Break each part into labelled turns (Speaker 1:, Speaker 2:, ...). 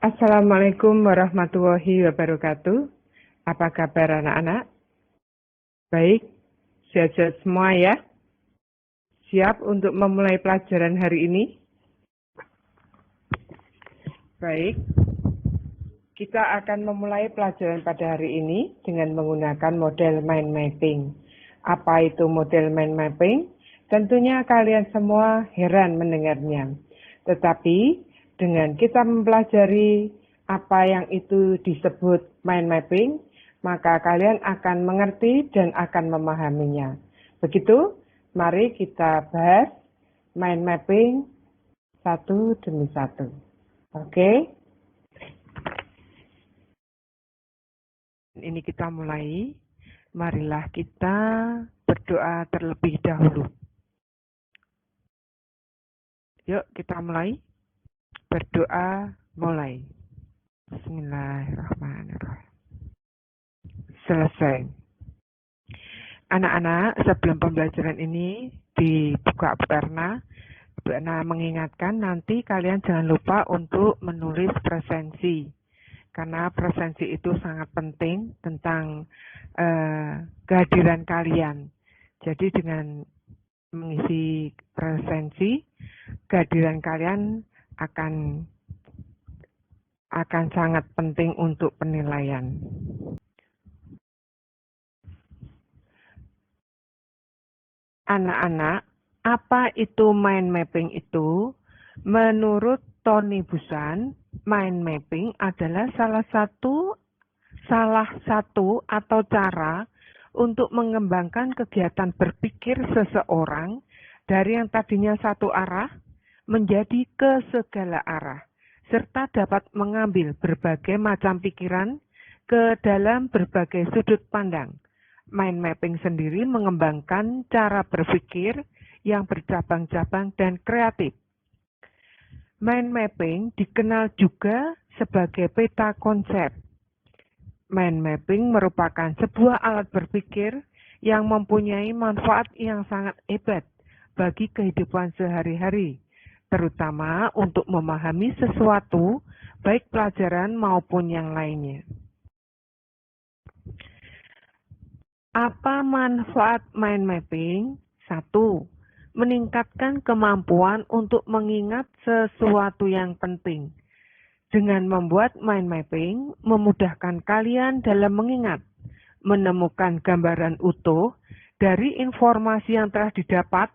Speaker 1: Assalamualaikum warahmatullahi wabarakatuh. Apa kabar anak-anak? Baik, sehat-sehat semua ya? Siap untuk memulai pelajaran hari ini? Baik, kita akan memulai pelajaran pada hari ini dengan menggunakan model mind mapping. Apa itu model mind mapping? Tentunya kalian semua heran mendengarnya. Tetapi dengan kita mempelajari apa yang itu disebut mind mapping, maka kalian akan mengerti dan akan memahaminya. Begitu, mari kita bahas mind mapping satu demi satu. Oke? Ini kita mulai. Marilah kita berdoa terlebih dahulu. Yuk kita mulai. Berdoa mulai. Bismillahirrahmanirrahim. Selesai. Anak-anak, sebelum pembelajaran ini dibuka Bu Erna mengingatkan nanti kalian jangan lupa untuk menulis presensi. Karena presensi itu sangat penting tentang kehadiran kalian. Jadi dengan mengisi presensi, kehadiran kalian akan sangat penting untuk penilaian. Anak-anak, apa itu mind mapping itu? Menurut Tony Buzan, mind mapping adalah salah satu atau cara untuk mengembangkan kegiatan berpikir seseorang dari yang tadinya satu arah menjadi ke segala arah, serta dapat mengambil berbagai macam pikiran ke dalam berbagai sudut pandang. Mind mapping sendiri mengembangkan cara berpikir yang bercabang-cabang dan kreatif. Mind mapping dikenal juga sebagai peta konsep. Mind mapping merupakan sebuah alat berpikir yang mempunyai manfaat yang sangat hebat bagi kehidupan sehari-hari, terutama untuk memahami sesuatu, baik pelajaran maupun yang lainnya. Apa manfaat mind mapping? 1. Meningkatkan kemampuan untuk mengingat sesuatu yang penting. Dengan membuat mind mapping, memudahkan kalian dalam mengingat, menemukan gambaran utuh dari informasi yang telah didapat,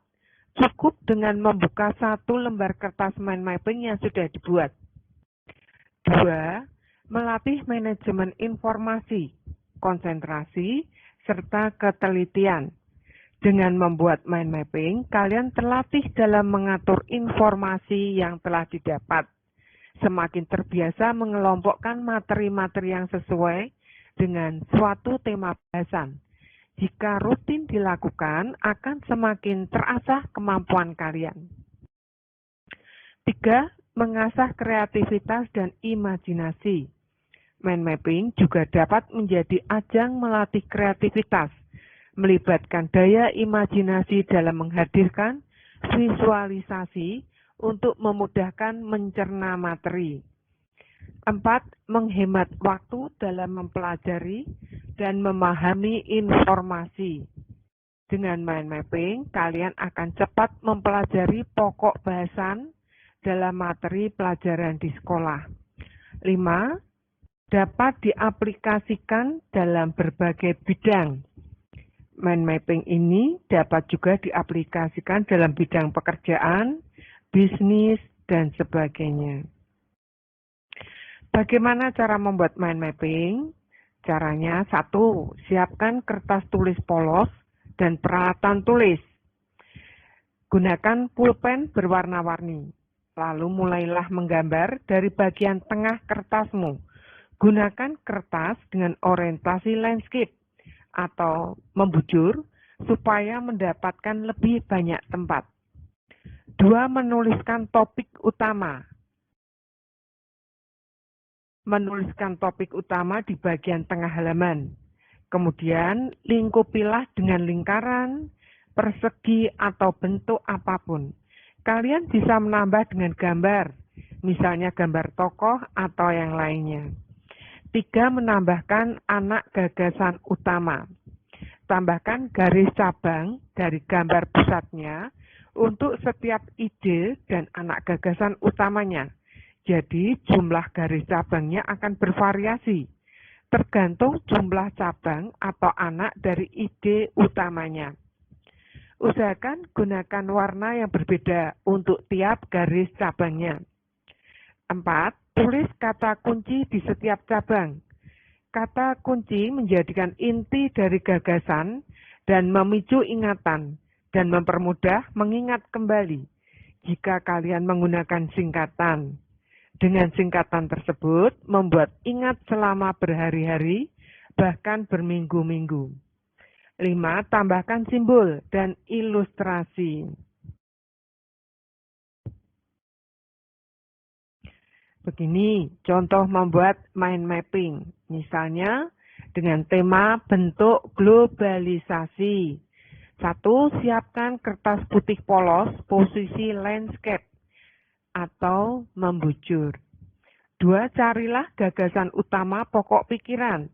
Speaker 1: cukup dengan membuka satu lembar kertas mind mapping yang sudah dibuat. 2. Melatih manajemen informasi, konsentrasi, serta ketelitian. Dengan membuat mind mapping, kalian terlatih dalam mengatur informasi yang telah didapat. Semakin terbiasa mengelompokkan materi-materi yang sesuai dengan suatu tema bahasan. Jika rutin dilakukan, akan semakin terasah kemampuan kalian. 3. Mengasah kreativitas dan imajinasi. Mind mapping juga dapat menjadi ajang melatih kreativitas, melibatkan daya imajinasi dalam menghadirkan visualisasi untuk memudahkan mencerna materi. 4. Menghemat waktu dalam mempelajari dan memahami informasi. Dengan mind mapping, kalian akan cepat mempelajari pokok bahasan dalam materi pelajaran di sekolah. 5. Dapat diaplikasikan dalam berbagai bidang. Mind mapping ini dapat juga diaplikasikan dalam bidang pekerjaan, bisnis, dan sebagainya. Bagaimana cara membuat mind mapping? Caranya 1. Siapkan kertas tulis polos dan peralatan tulis. Gunakan pulpen berwarna-warni. Lalu mulailah menggambar dari bagian tengah kertasmu. Gunakan kertas dengan orientasi landscape atau membujur supaya mendapatkan lebih banyak tempat. 2. Menuliskan topik utama. Menuliskan topik utama di bagian tengah halaman. Kemudian lingkupilah dengan lingkaran, persegi, atau bentuk apapun. Kalian bisa menambah dengan gambar misalnya gambar tokoh atau yang lainnya. 3. Menambahkan anak gagasan utama. Tambahkan garis cabang dari gambar pusatnya untuk setiap ide dan anak gagasan utamanya. Jadi jumlah garis cabangnya akan bervariasi, tergantung jumlah cabang atau anak dari ide utamanya. Usahakan gunakan warna yang berbeda untuk tiap garis cabangnya. 4. Tulis kata kunci di setiap cabang. Kata kunci menjadikan inti dari gagasan dan memicu ingatan dan mempermudah mengingat kembali jika kalian menggunakan singkatan. Dengan singkatan tersebut membuat ingat selama berhari-hari, bahkan berminggu-minggu. 5. Tambahkan simbol dan ilustrasi. Begini, contoh membuat mind mapping. Misalnya, dengan tema bentuk globalisasi. 1. Siapkan kertas putih polos, posisi landscape atau membujur. 2. Carilah gagasan utama pokok pikiran.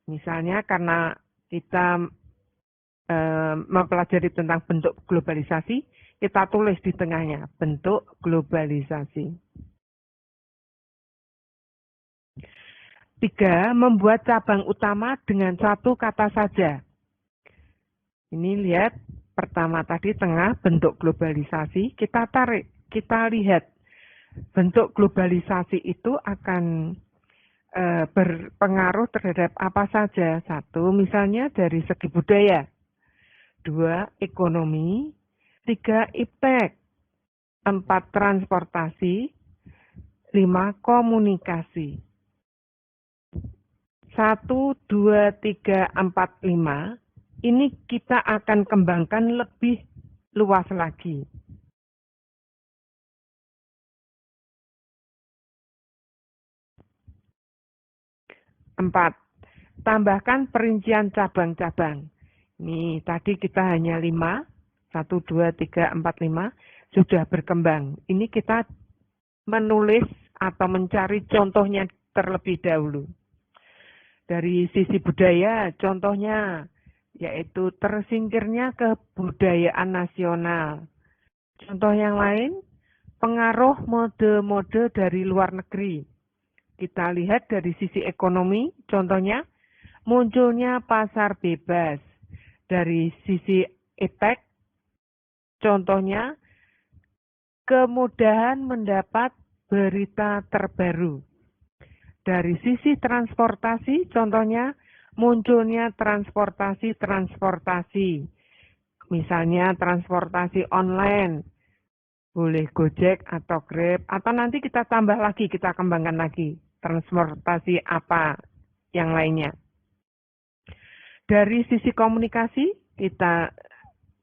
Speaker 1: Misalnya, karena kita mempelajari tentang bentuk globalisasi, kita tulis di tengahnya, bentuk globalisasi. 3. Membuat cabang utama dengan satu kata saja. Ini lihat, pertama tadi tengah bentuk globalisasi, kita tarik, kita lihat. Bentuk globalisasi itu akan berpengaruh terhadap apa saja. 1. Misalnya dari segi budaya. 2. Ekonomi. 3. Iptek. 4. Transportasi. 5. Komunikasi. 1, 2, 3, 4, 5, ini kita akan kembangkan lebih luas lagi. Empat, tambahkan perincian cabang-cabang. Ini tadi kita hanya 5, 1, 2, 3, 4, 5, sudah berkembang. Ini kita menulis atau mencari contohnya terlebih dahulu. Dari sisi budaya, contohnya yaitu tersingkirnya kebudayaan nasional. Contoh yang lain, pengaruh mode-mode dari luar negeri. Kita lihat dari sisi ekonomi, contohnya munculnya pasar bebas. Dari sisi iptek, contohnya kemudahan mendapat berita terbaru. Dari sisi transportasi, contohnya munculnya transportasi. Misalnya transportasi online, boleh Gojek atau Grab, atau nanti kita tambah lagi, kita kembangkan lagi, transportasi apa yang lainnya. Dari sisi komunikasi, kita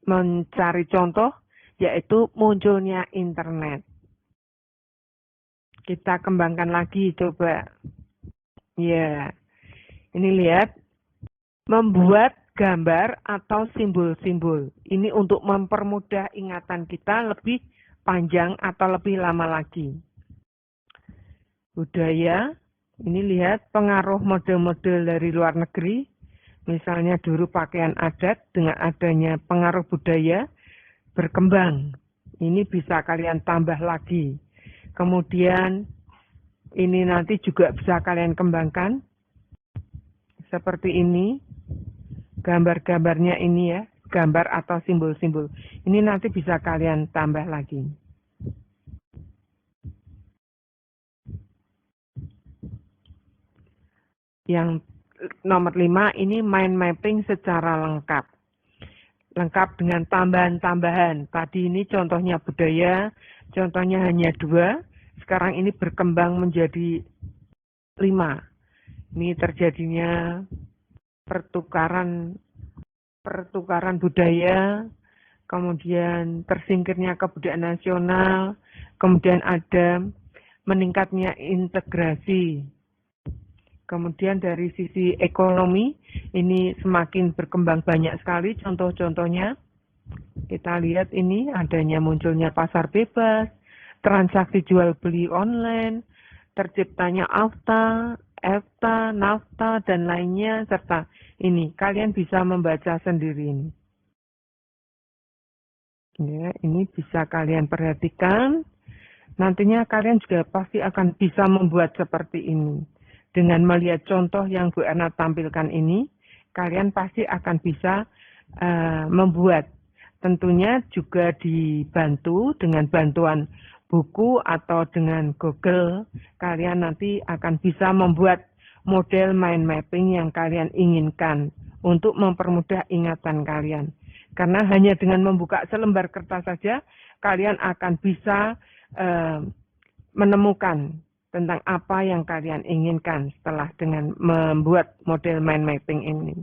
Speaker 1: mencari contoh, yaitu munculnya internet. Kita kembangkan lagi, coba. Ya, ini lihat. Membuat gambar atau simbol-simbol. Ini untuk mempermudah ingatan kita lebih panjang atau lebih lama lagi. Budaya, ini lihat pengaruh model-model dari luar negeri. Misalnya dulu pakaian adat dengan adanya pengaruh budaya berkembang. Ini bisa kalian tambah lagi. Kemudian ini nanti juga bisa kalian kembangkan seperti ini, gambar-gambarnya ini ya, gambar atau simbol-simbol. Ini nanti bisa kalian tambah lagi. Yang nomor 5 ini mind mapping secara lengkap. Lengkap dengan tambahan-tambahan. Tadi ini contohnya budaya, contohnya hanya 2, sekarang ini berkembang menjadi 5. Ini terjadinya pertukaran budaya, kemudian tersingkirnya kebudayaan nasional, kemudian ada meningkatnya integrasi. Kemudian dari sisi ekonomi, ini semakin berkembang banyak sekali contoh-contohnya. Kita lihat ini adanya munculnya pasar bebas, transaksi jual beli online, terciptanya EFTA, NAFTA, dan lainnya, serta ini. Kalian bisa membaca sendiri ini. Ya, ini bisa kalian perhatikan. Nantinya kalian juga pasti akan bisa membuat seperti ini. Dengan melihat contoh yang Bu Erna tampilkan ini, kalian pasti akan bisa membuat. Tentunya juga dibantu dengan bantuan buku atau dengan Google, kalian nanti akan bisa membuat model mind mapping yang kalian inginkan untuk mempermudah ingatan kalian. Karena hanya dengan membuka selembar kertas saja, kalian akan bisa menemukan tentang apa yang kalian inginkan setelah dengan membuat model mind mapping ini.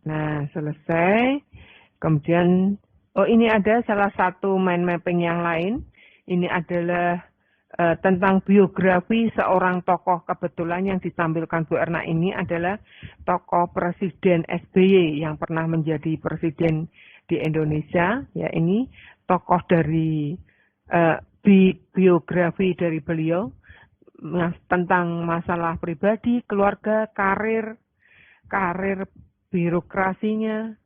Speaker 1: Nah, selesai. Kemudian, ini ada salah satu mind mapping yang lain. Ini adalah tentang biografi seorang tokoh. Kebetulan yang ditampilkan Bu Erna ini adalah tokoh Presiden SBY yang pernah menjadi presiden di Indonesia. Ya, ini tokoh dari biografi dari beliau tentang masalah pribadi, keluarga, karir birokrasinya,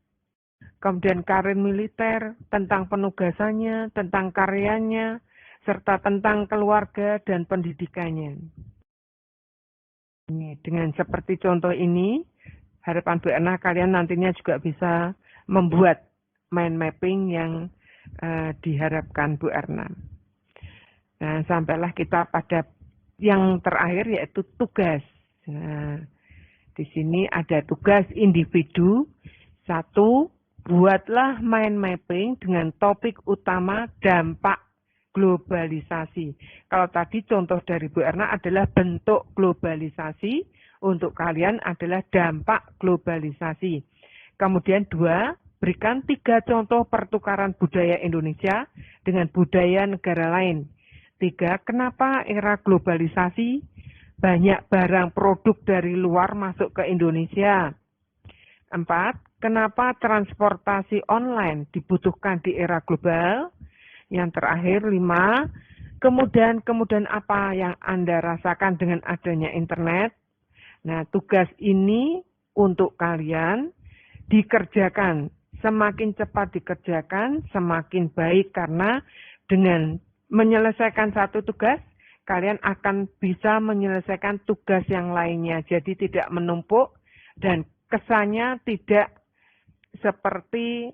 Speaker 1: kemudian karir militer, tentang penugasannya, tentang karyanya, serta tentang keluarga dan pendidikannya. Dengan seperti contoh ini, harapan Bu Erna kalian nantinya juga bisa membuat mind mapping yang diharapkan Bu Erna. Nah, sampailah kita pada yang terakhir yaitu tugas. Nah, di sini ada tugas individu. 1, buatlah mind mapping dengan topik utama dampak globalisasi. Kalau tadi contoh dari Bu Erna adalah bentuk globalisasi, untuk kalian adalah dampak globalisasi. Kemudian 2, berikan 3 contoh pertukaran budaya Indonesia dengan budaya negara lain. 3, kenapa era globalisasi banyak barang produk dari luar masuk ke Indonesia. 4, kenapa transportasi online dibutuhkan di era global. Yang terakhir 5, kemudahan apa yang Anda rasakan dengan adanya internet. Nah, tugas ini untuk kalian dikerjakan. Semakin cepat dikerjakan, semakin baik, karena dengan menyelesaikan satu tugas, kalian akan bisa menyelesaikan tugas yang lainnya. Jadi tidak menumpuk dan kesannya tidak seperti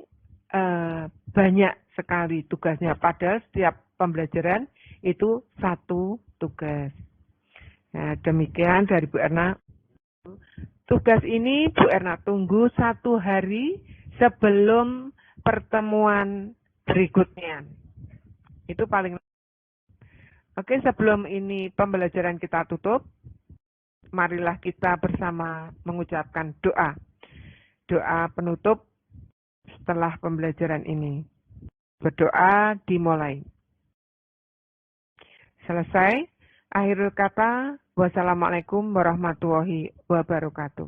Speaker 1: banyak sekali tugasnya. Padahal setiap pembelajaran itu satu tugas. Nah, demikian dari Bu Erna. Tugas ini Bu Erna tunggu 1 hari sebelum pertemuan berikutnya. Itu paling. Oke, sebelum ini pembelajaran kita tutup, marilah kita bersama mengucapkan doa. Doa penutup setelah pembelajaran ini. Berdoa dimulai. Selesai. Akhirul kata, wassalamualaikum warahmatullahi wabarakatuh.